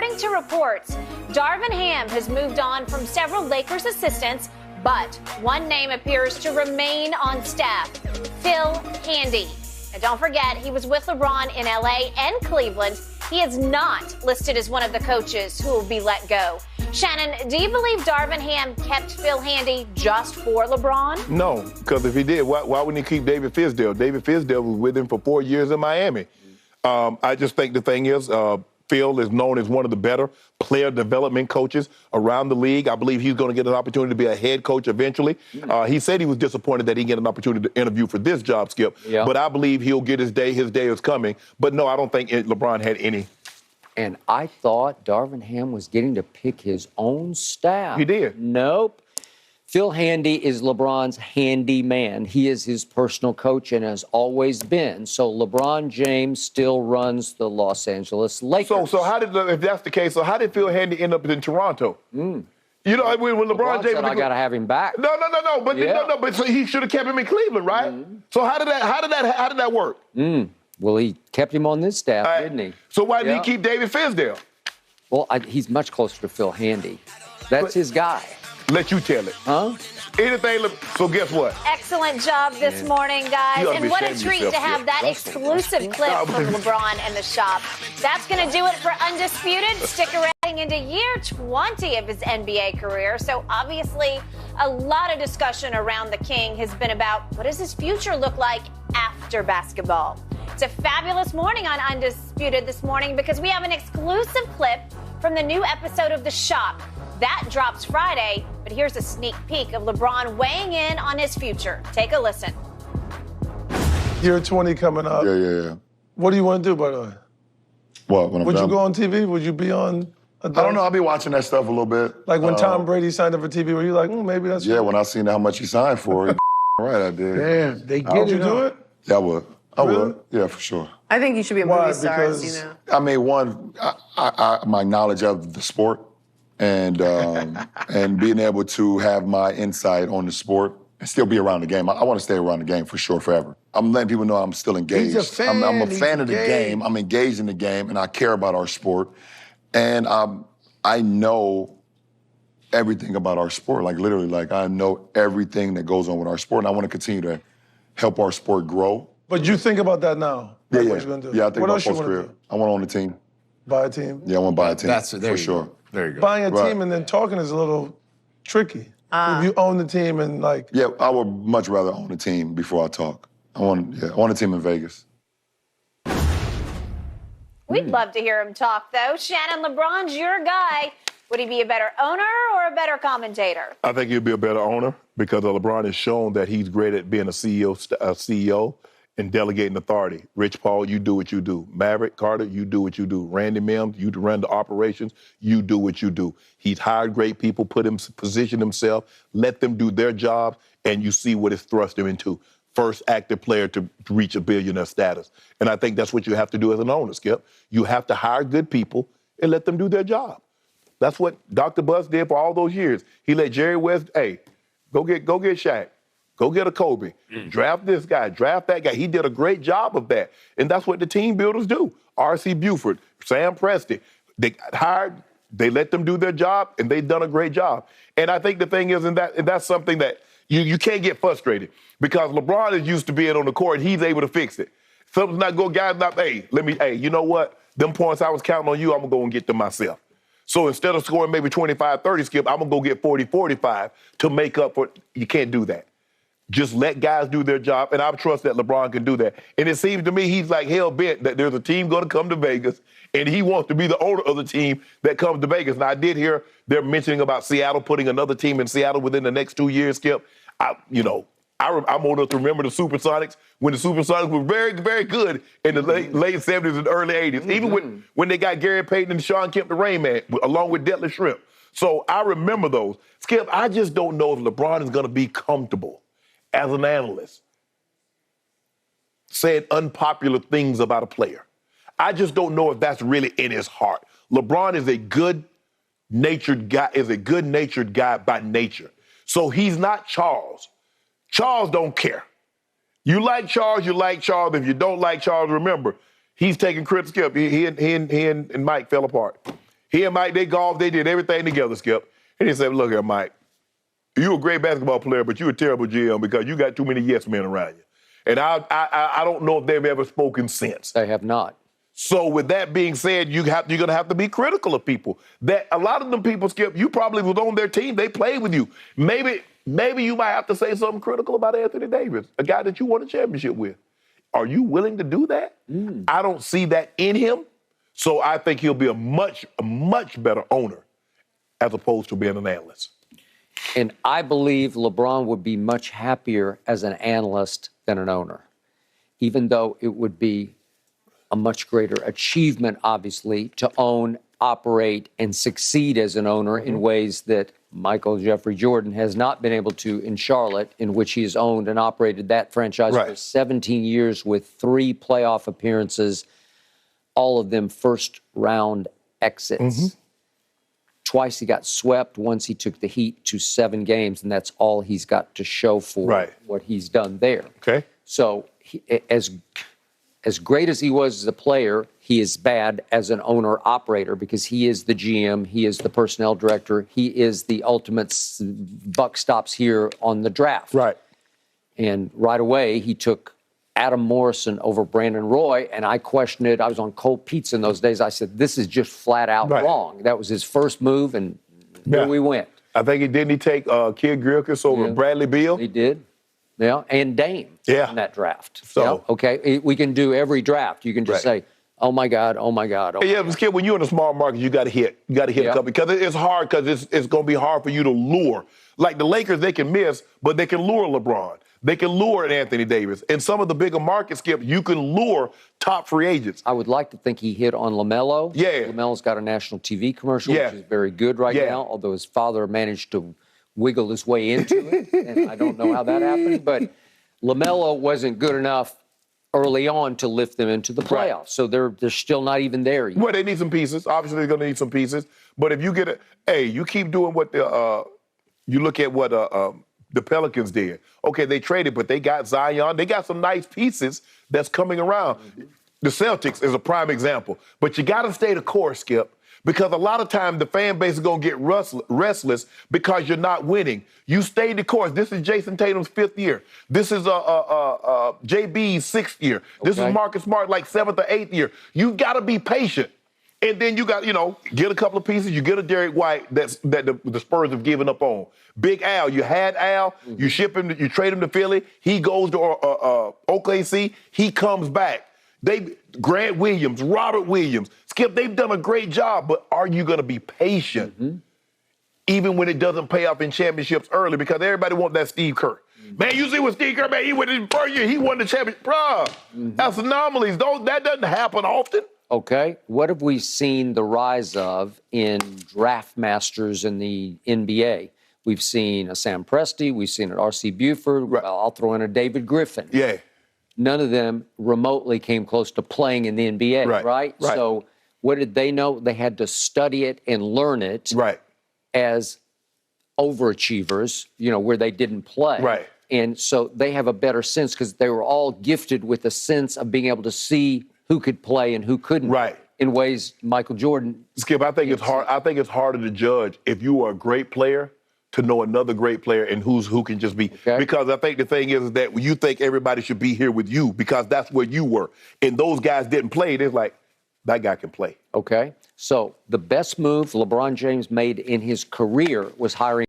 according to reports, Darvin Ham has moved on from several Lakers assistants, but one name appears to remain on staff, Phil Handy. And don't forget, he was with LeBron in LA and Cleveland. He is not listed as one of the coaches who will be let go. Shannon, do you believe Darvin Ham kept Phil Handy just for LeBron? No, because if he did, why wouldn't he keep David Fizdale? David Fizdale was with him for 4 years in Miami. I just think the thing is, Phil is known as one of the better player development coaches around the league. I believe he's going to get an opportunity to be a head coach eventually. He said he was disappointed that he didn't get an opportunity to interview for this job, Skip. Yeah. But I believe he'll get his day. His day is coming. But no, I don't think LeBron had any. And I thought Darvin Ham was getting to pick his own staff. He did. Nope. Phil Handy is LeBron's handy man. He is his personal coach and has always been. So LeBron James still runs the Los Angeles Lakers. So how did, if that's the case, so how did Phil Handy end up in Toronto? You know, when LeBron James said, I got to have him back. No. But so he should have kept him in Cleveland, right? So how did that work? Well, he kept him on this staff, didn't he? So why didn't he keep David Fizdale? Well, he's much closer to Phil Handy. That's his guy. Let you tell it. Huh? Anything. So guess what? Excellent job this morning, guys. And what a treat to have that exclusive clip from LeBron and the shop. That's going to do it for Undisputed. Stick around into year 20 of his NBA career. So obviously, a lot of discussion around the King has been about what does his future look like after basketball. It's a fabulous morning on Undisputed this morning because we have an exclusive clip from the new episode of The Shop. That drops Friday, but here's a sneak peek of LeBron weighing in on his future. Take a listen. Year 20 coming up. Yeah. What do you want to do, by the way? What, when I'm Would done? you go on TV? Would you be on I don't know. I'll be watching that stuff a little bit. Like when Tom Brady signed up for TV, were you like, maybe that's... Yeah, when I seen how much he signed for, right, I did. Damn, they get you do it? Yeah, I would. I Really? would. Yeah, for sure. I think you should be a movie star, you know. I mean, one, my knowledge of the sport and and being able to have my insight on the sport and still be around the game. I want to stay around the game for sure forever. I'm letting people know I'm still engaged. He's a fan. I'm a fan of the game. I'm engaged in the game, and I care about our sport. And I know everything about our sport, like literally, like I know everything that goes on with our sport, and I want to continue to help our sport grow. But you think about that now? Yeah, What you're gonna do? Yeah, I think what about else you post-career. want to do? I want to own the team. Buy a team? Yeah, I want to buy a team. There for sure. There you go. Buying a Right. team and then talking is a little tricky. If you own the team and like... Yeah, I would much rather own a team before I talk. I want a team in Vegas. We'd love to hear him talk, though. Shannon, LeBron's your guy. Would he be a better owner or a better commentator? I think he'll be a better owner because LeBron has shown that he's great at being a CEO and delegating authority. Rich Paul, you do what you do. Maverick Carter, you do what you do. Randy Mims, you run the operations, you do what you do. He's hired great people, positioned himself, let them do their job, and you see what it's thrust him into. First active player to reach a billionaire status. And I think that's what you have to do as an owner, Skip. You have to hire good people and let them do their job. That's what Dr. Buzz did for all those years. He let Jerry West, go get Shaq. Go get a Kobe. Draft this guy. Draft that guy. He did a great job of that. And that's what the team builders do. R.C. Buford, Sam Presti. They got hired. They let them do their job, and they've done a great job. And I think the thing is, and that's something that you can't get frustrated because LeBron is used to being on the court. He's able to fix it. Something's not going, guys, you know what? Them points I was counting on you, I'm going to go and get them myself. So instead of scoring maybe 25, 30, Skip, I'm going to go get 40, 45 to make up for it. You can't do that. Just let guys do their job, and I trust that LeBron can do that. And it seems to me he's like hell-bent that there's a team going to come to Vegas, and he wants to be the owner of the team that comes to Vegas. Now, I did hear they're mentioning about Seattle putting another team in Seattle within the next 2 years, Skip. I'm old enough to remember the Supersonics when the Supersonics were very, very good in the late 70s and early 80s, even when they got Gary Payton and Sean Kemp, the Rain Man, along with Detlef Shrimp. So I remember those. Skip, I just don't know if LeBron is going to be comfortable as an analyst saying unpopular things about a player. I just don't know if that's really in his heart. LeBron is a good-natured guy, by nature. So he's not Charles. Charles don't care. You like Charles, you like Charles. If you don't like Charles, remember, he's taking criticism. He and Mike fell apart. He and Mike, they golfed, they did everything together, Skip. And he said, look here, Mike, you're a great basketball player, but you're a terrible GM because you got too many yes men around you. And I don't know if they've ever spoken since. They have not. So with that being said, you're going to have to be critical of people. That a lot of them people, Skip, you probably was on their team. They played with you. Maybe you might have to say something critical about Anthony Davis, a guy that you won a championship with. Are you willing to do that? I don't see that in him. So I think he'll be a much better owner as opposed to being an analyst. And I believe LeBron would be much happier as an analyst than an owner, even though it would be a much greater achievement, obviously, to own, operate, and succeed as an owner in ways that Michael Jeffrey Jordan has not been able to in Charlotte, in which he has owned and operated that franchise for 17 years with 3 playoff appearances, all of them first-round exits. Twice he got swept. Once he took the Heat to 7 games, and that's all he's got to show for what he's done there. Okay. So as great as he was as a player, he is bad as an owner-operator because he is the GM, he is the personnel director, he is the ultimate buck stops here on the draft. Right. And right away, he took Adam Morrison over Brandon Roy, and I questioned it. I was on cold pizza in those days. I said, this is just flat out wrong. That was his first move, and here we went. I think he take Kid Gilchrist over Bradley Beal. He did. Yeah, and Dame in that draft. So, okay, we can do every draft. You can just say, oh my God, oh my God. Oh yeah, Skip, when you're in a small market, you got to hit. You got to hit a couple because it's hard because it's going to be hard for you to lure. Like the Lakers, they can miss, but they can lure LeBron. They can lure Anthony Davis. In some of the bigger markets, Skip, you can lure top free agents. I would like to think he hit on LaMelo. Yeah. LaMelo's got a national TV commercial, which is very good right now, although his father managed to wiggle his way into it, and I don't know how that happened. But LaMelo wasn't good enough early on to lift them into the playoffs. So they're still not even there yet. Well, they need some pieces. Obviously, they're going to need some pieces. But if you get you keep doing what you look at what the Pelicans did. Okay, they traded, but they got Zion. They got some nice pieces that's coming around. The Celtics is a prime example. But you got to stay the course, Skip, because a lot of times the fan base is going to get restless because you're not winning. You stay the course. This is Jason Tatum's 5th year. This is JB's 6th year. This is Marcus Smart, like 7th or 8th year. You got to be patient. And then you got, get a couple of pieces. You get a Derek White that the Spurs have given up on. Big Al, you had Al. You ship him, you trade him to Philly. He goes to OKC. He comes back. Grant Williams, Robert Williams, Skip, they've done a great job. But are you going to be patient, even when it doesn't pay off in championships early? Because everybody wants that Steve Kerr. Man, you see what Steve Kerr, man, he went in first year. He won the championship. Bruh, that's anomalies. That doesn't happen often. Okay, what have we seen the rise of in draft masters in the NBA? We've seen a Sam Presti, we've seen an R.C. Buford, I'll throw in a David Griffin. Yeah. None of them remotely came close to playing in the NBA, right? So what did they know? They had to study it and learn it as overachievers, where they didn't play. Right. And so they have a better sense because they were all gifted with a sense of being able to see who could play and who couldn't. In ways Michael Jordan. Skip, I think it's hard. I think it's harder to judge if you are a great player to know another great player and who can just be. Because I think the thing is that you think everybody should be here with you because that's where you were. And those guys didn't play. It's like, that guy can play. Okay. So the best move LeBron James made in his career was hiring